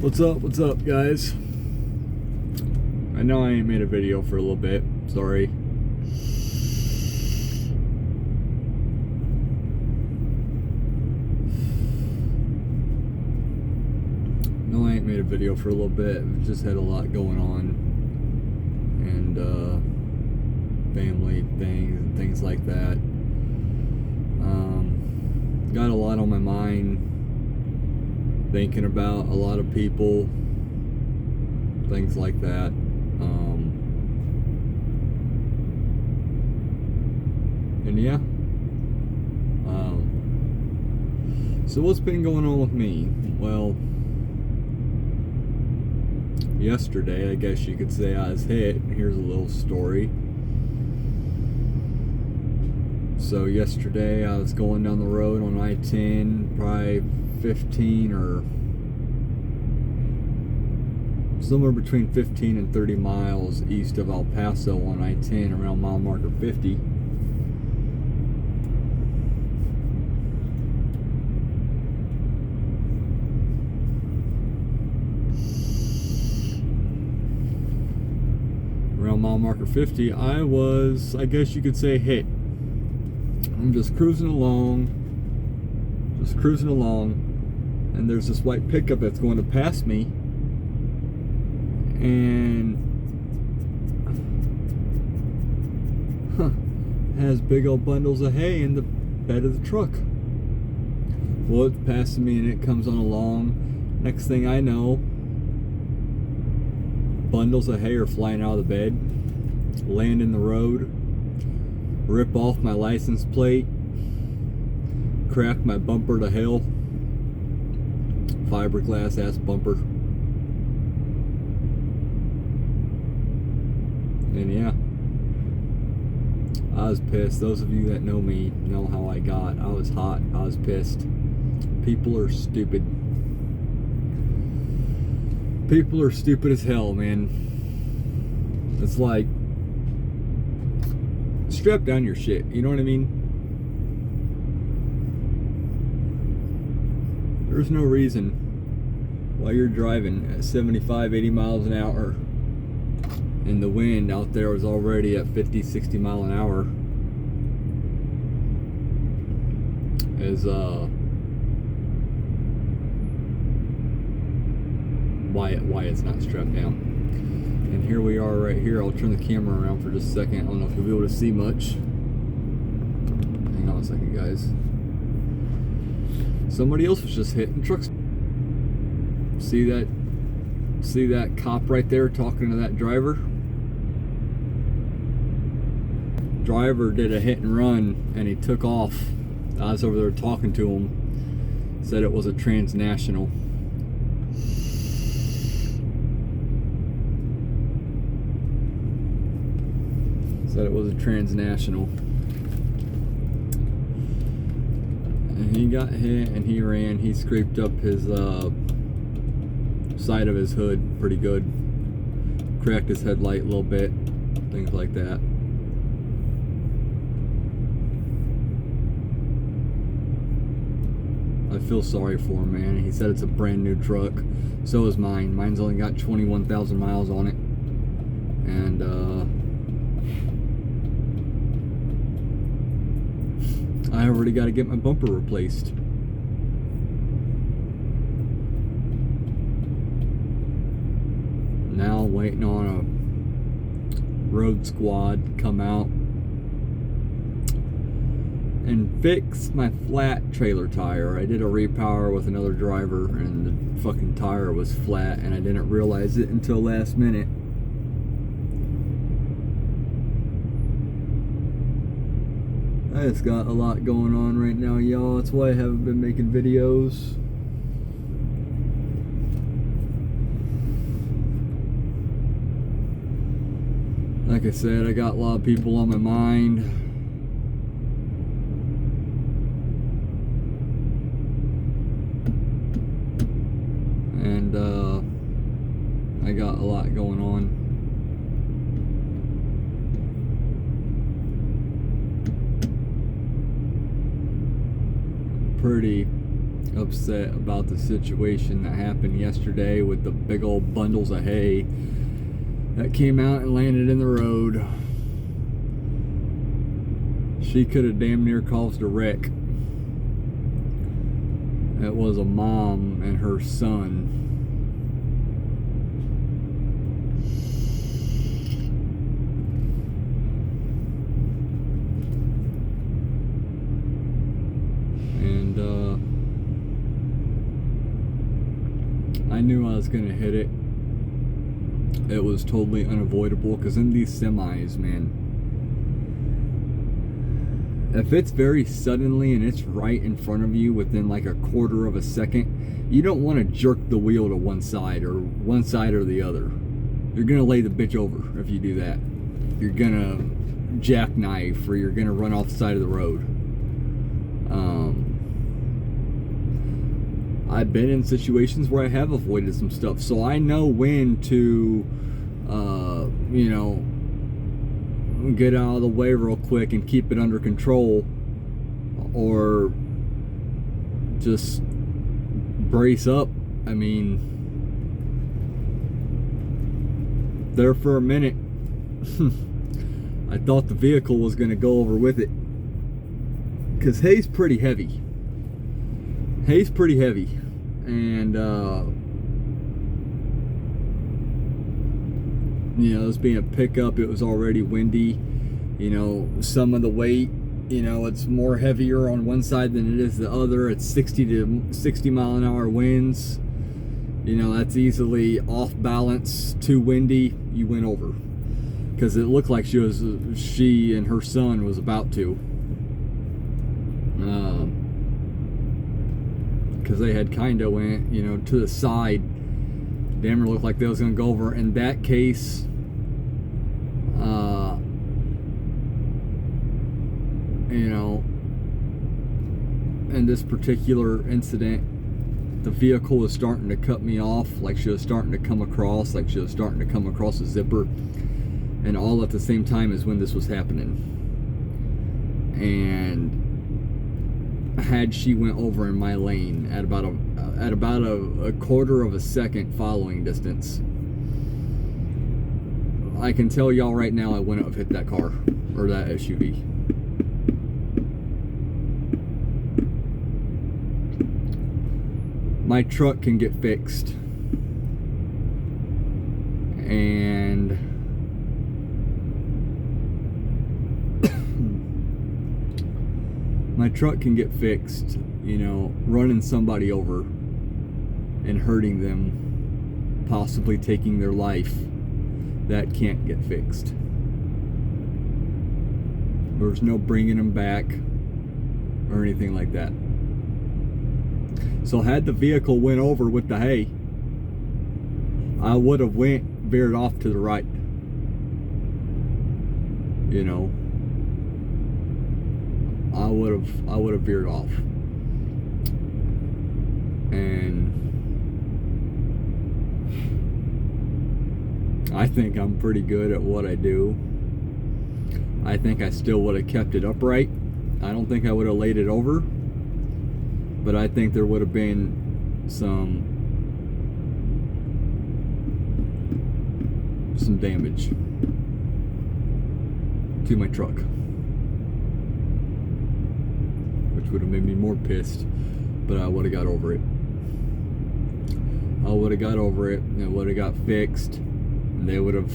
What's up, guys? I know I ain't made a video for a little bit. Sorry. No, I ain't made a video for a little bit. I've just had a lot going on. And, family things and things like that. Got a lot on my mind. Thinking about a lot of people, things like that. And yeah. So what's been going on with me? Well, yesterday, I guess you could say I was hit. Here's a little story. So yesterday I was going down the road on I-10, probably 15 or somewhere between 15 and 30 miles east of El Paso on I-10 around mile marker 50. Around mile marker 50, I was, I guess you could say, hit. I'm just cruising along, and there's this white pickup that's going to pass me, and has big old bundles of hay in the bed of the truck. Well, it's passing me and it comes on along. Next thing I know, bundles of hay are flying out of the bed, land in the road, rip off my license plate, crack my bumper to hell, fiberglass ass bumper. And yeah, I was pissed. Those of you that know me know how I got. I was hot. I was pissed. People are stupid. People are stupid as hell, man. It's like, strap down your shit, you know what I mean? There's no reason why you're driving at 75, 80 miles an hour and the wind out there was already at 50, 60 mile an hour is why it's not strapped down. And here we are right here. I'll turn the camera around for just a second. I don't know if you'll be able to see much. Hang on a second, guys. Somebody else was just hitting trucks. See that cop right there talking to that driver? Driver did a hit and run and he took off. I was over there talking to him. Said it was a transnational. Said it was a transnational. And he got hit and he ran. He scraped up his side of his hood pretty good. Cracked his headlight a little bit. Things like that. I feel sorry for him, man. He said it's a brand new truck. So is mine. Mine's only got 21,000 miles on it. And I already got to get my bumper replaced. Now waiting on a road squad to come out and fix my flat trailer tire. I did a repower with another driver and the fucking tire was flat and I didn't realize it until last minute. I just got a lot going on right now, y'all. That's why I haven't been making videos. Like I said, I got a lot of people on my mind. And I got a lot going on. upset about the situation that happened yesterday with the big old bundles of hay that came out and landed in the road. She could have damn near caused a wreck. It was a mom and her son. And I knew I was going to hit it. It was totally unavoidable, because in these semis, man, if it's very suddenly and it's right in front of you within like a quarter of a second, you don't want to jerk the wheel to one side or the other. You're going to lay the bitch over if you do that. You're going to jackknife, or you're going to run off the side of the road. I've been in situations where I have avoided some stuff, so I know when to, get out of the way real quick and keep it under control, or just brace up. I mean, there for a minute, I thought the vehicle was going to go over with it, because hay's pretty heavy. And this being a pickup, it was already windy. Some of the weight, it's more heavier on one side than it is the other. It's 60 mile an hour winds. That's easily off balance, too windy, you went over. Because it looked like she and her son was about to. Because they had kind of went, to the side. Damn near looked like they was going to go over. In that case, in this particular incident, the vehicle was starting to cut me off, like she was starting to come across, a zipper, and all at the same time as when this was happening. And had she went over in my lane at about a quarter of a second following distance, I can tell y'all right now I wouldn't have hit that car or that SUV. My truck can get fixed, and running somebody over and hurting them, possibly taking their life, that can't get fixed. There's no bringing them back or anything like that. So had the vehicle went over with the hay, I would have veered off to the right. I would have veered off. And I think I'm pretty good at what I do. I think I still would have kept it upright. I don't think I would have laid it over, but I think there would have been some damage to my truck, which would have made me more pissed, but I would have got over it. It would have got fixed, and they would have,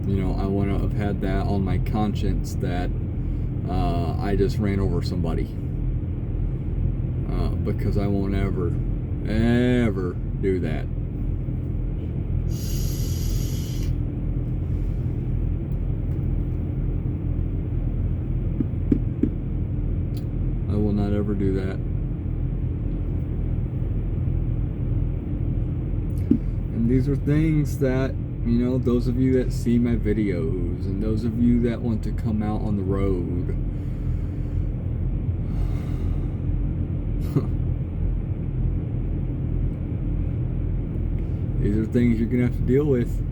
I wouldn't have had that on my conscience that I just ran over somebody, because I won't ever do that. I will not ever do that. And these are things that, those of you that see my videos and those of you that want to come out on the road, these are things you're gonna have to deal with.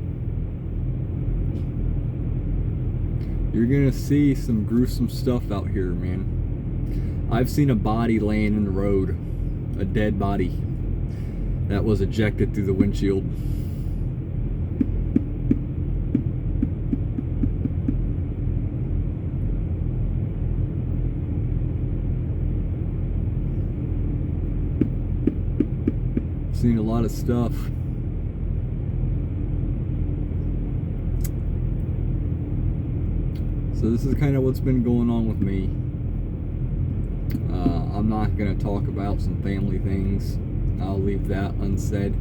You're gonna see some gruesome stuff out here, man. I've seen a body laying in the road a dead body that was ejected through the windshield. Seen a lot of stuff. So this is kind of what's been going on with me. I'm not going to talk about some family things. I'll leave that unsaid.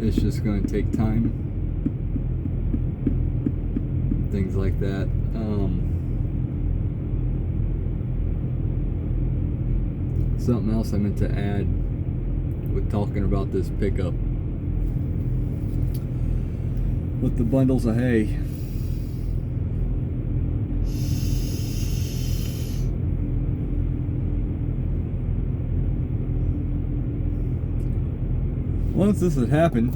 It's just going to take time. Things like that. Something else I meant to add with talking about this pickup. With the bundles of hay. Once this had happened,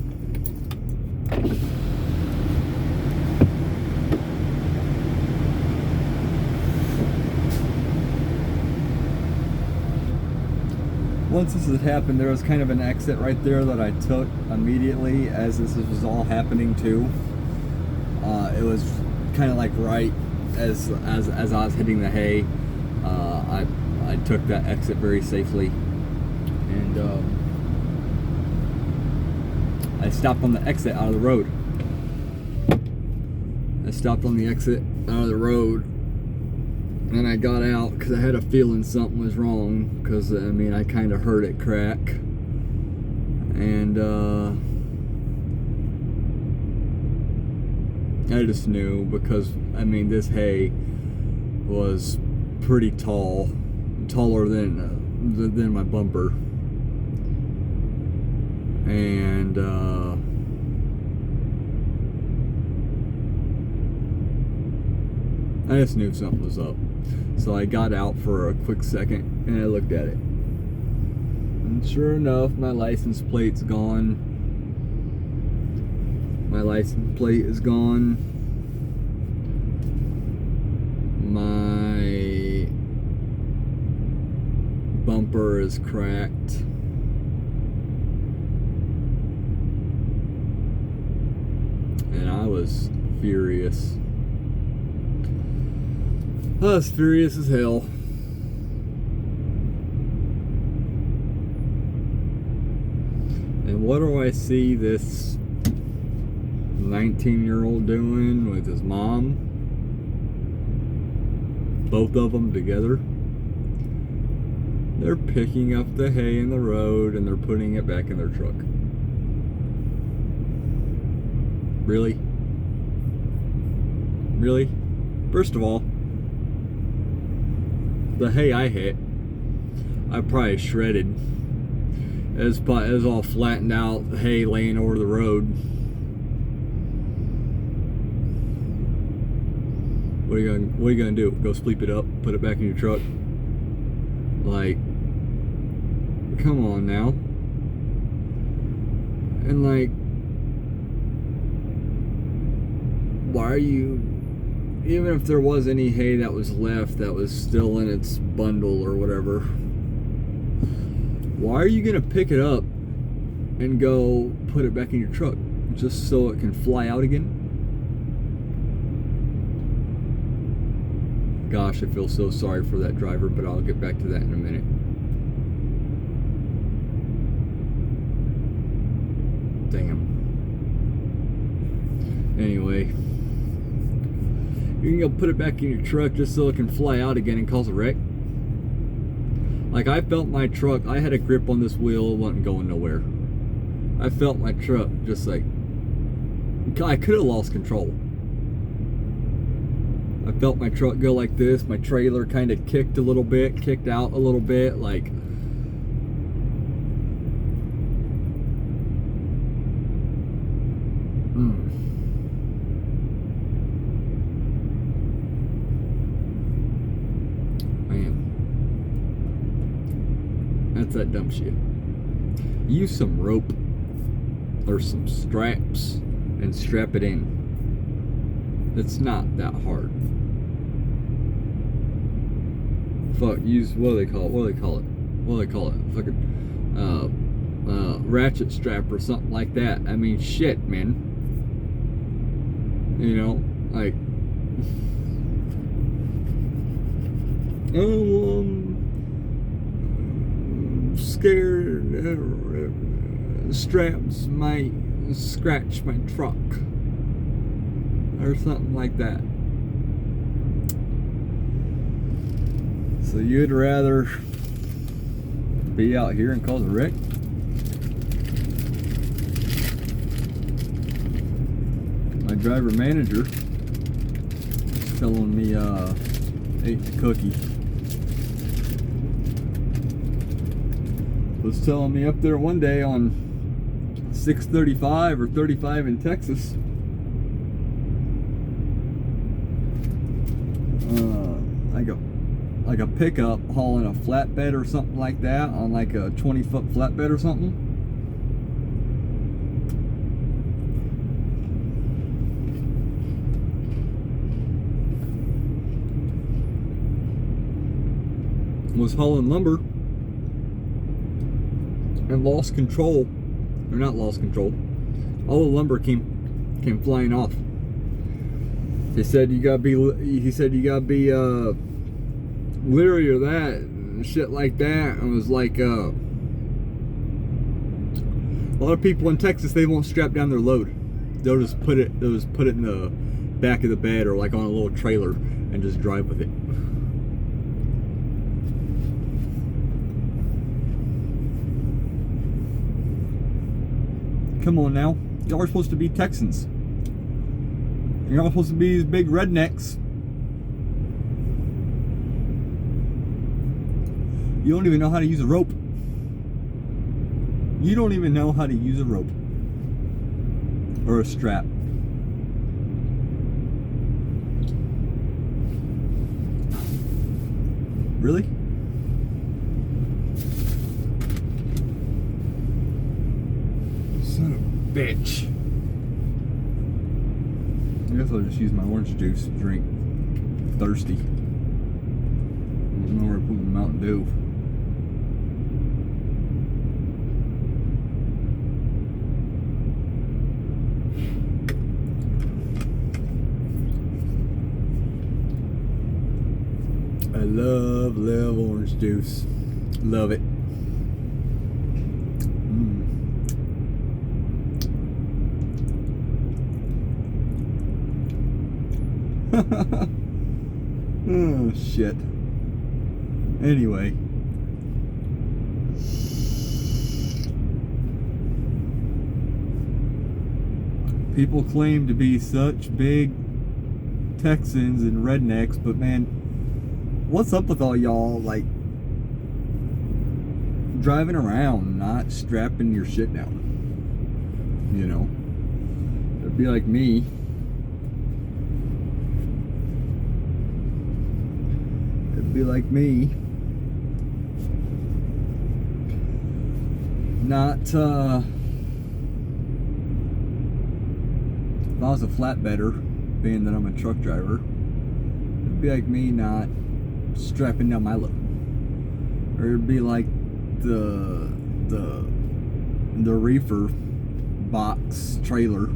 there was kind of an exit right there that I took immediately as this was all happening too. It was kind of like right as I was hitting the hay. I took that exit very safely, and I stopped on the exit out of the road. And I got out because I had a feeling something was wrong, because I mean I kind of heard it crack, and I just knew, because I mean this hay was pretty tall, taller than my bumper, and I just knew something was up. So I got out for a quick second and I looked at it. And sure enough, my license plate's gone. My license plate is gone. My bumper is cracked. And I was furious. I was furious as hell. And what do I see this 19-year-old doing with his mom? Both of them together. They're picking up the hay in the road and they're putting it back in their truck. Really? Really? First of all, the hay I hit, I probably shredded. It was all flattened out, the hay laying over the road. What are you gonna do? Go sweep it up, put it back in your truck? Like, come on now. And like, why are you, even if there was any hay that was left that was still in its bundle or whatever, why are you gonna pick it up and go put it back in your truck just so it can fly out again? Gosh, I feel so sorry for that driver, but I'll get back to that in a minute. Damn. Anyway, you can go put it back in your truck just so it can fly out again and cause a wreck. Like, I felt my truck, I had a grip on this wheel, it wasn't going nowhere. I felt my truck just like, I could have lost control. I felt my truck go like this, my trailer kind of kicked a little bit, kicked out a little bit, like, that's that dumb shit. Use some rope or some straps and strap it in. It's not that hard. fuck, use, what do they call it? Fucking ratchet strap or something like that. I mean, shit, man. You know, like, oh, scared straps might scratch my truck or something like that. So you'd rather be out here and cause a wreck? My driver manager is telling me ate the cookie. Was telling me up there one day on 635 or 35 in Texas, like a pickup hauling a flatbed or something like that on like a 20-foot flatbed or something. Was hauling lumber and lost control, or not lost control. All the lumber came flying off. He said you gotta be leery of that and shit like that. And was like, a lot of people in Texas, they won't strap down their load. They'll just put it in the back of the bed or like on a little trailer and just drive with it. Come on now, y'all are supposed to be Texans. You're not supposed to be these big rednecks. You don't even know how to use a rope. You don't even know how to use a rope or a strap. Really? Son of a bitch. I guess I'll just use my orange juice to drink. Thirsty. I don't know where to put my Mountain Dew. I love orange juice. Love it. Oh shit. Anyway, people claim to be such big Texans and rednecks, but man, what's up with all y'all like driving around not strapping your shit down? You know, it'd be like me. Be like me, not if I was a flatbedder, being that I'm a truck driver, it'd be like me not strapping down my load, or it'd be like the reefer box trailer.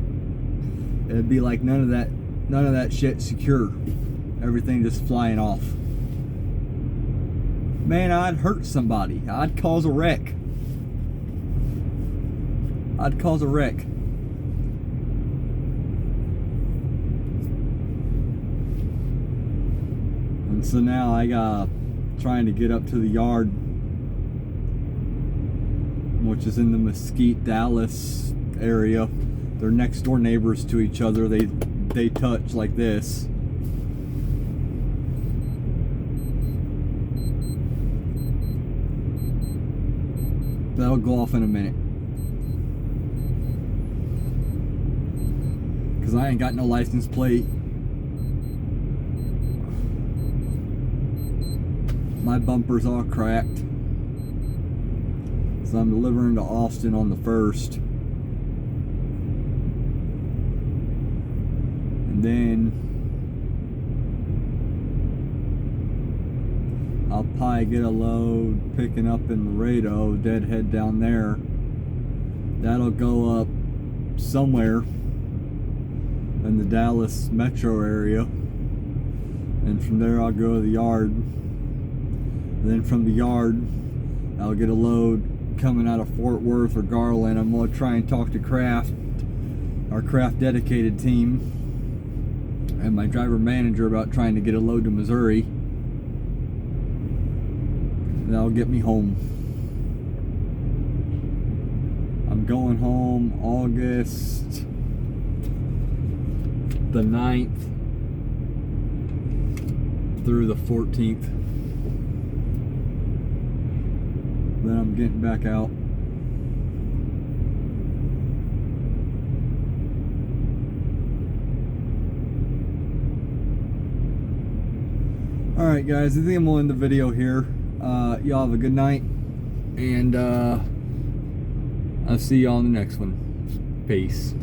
It'd be like none of that shit secure, everything just flying off. Man, I'd hurt somebody. I'd cause a wreck. And so now I got trying to get up to the yard, which is in the Mesquite, Dallas area. They're next door neighbors to each other. They touch like this. That'll go off in a minute. Cause I ain't got no license plate. My bumper's all cracked. So I'm delivering to Austin on the 1st. And then I'll probably get a load picking up in Laredo, deadhead down there. That'll go up somewhere in the Dallas metro area, and from there I'll go to the yard, and then from the yard I'll get a load coming out of Fort Worth or Garland. I'm going to try and talk to Craft, our Craft dedicated team, and my driver manager about trying to get a load to Missouri. That'll get me home. I'm going home August the 9th through the 14th. Then I'm getting back out. Alright guys, I think I'm gonna end the video here. Y'all have a good night, and I'll see y'all on the next one. Peace.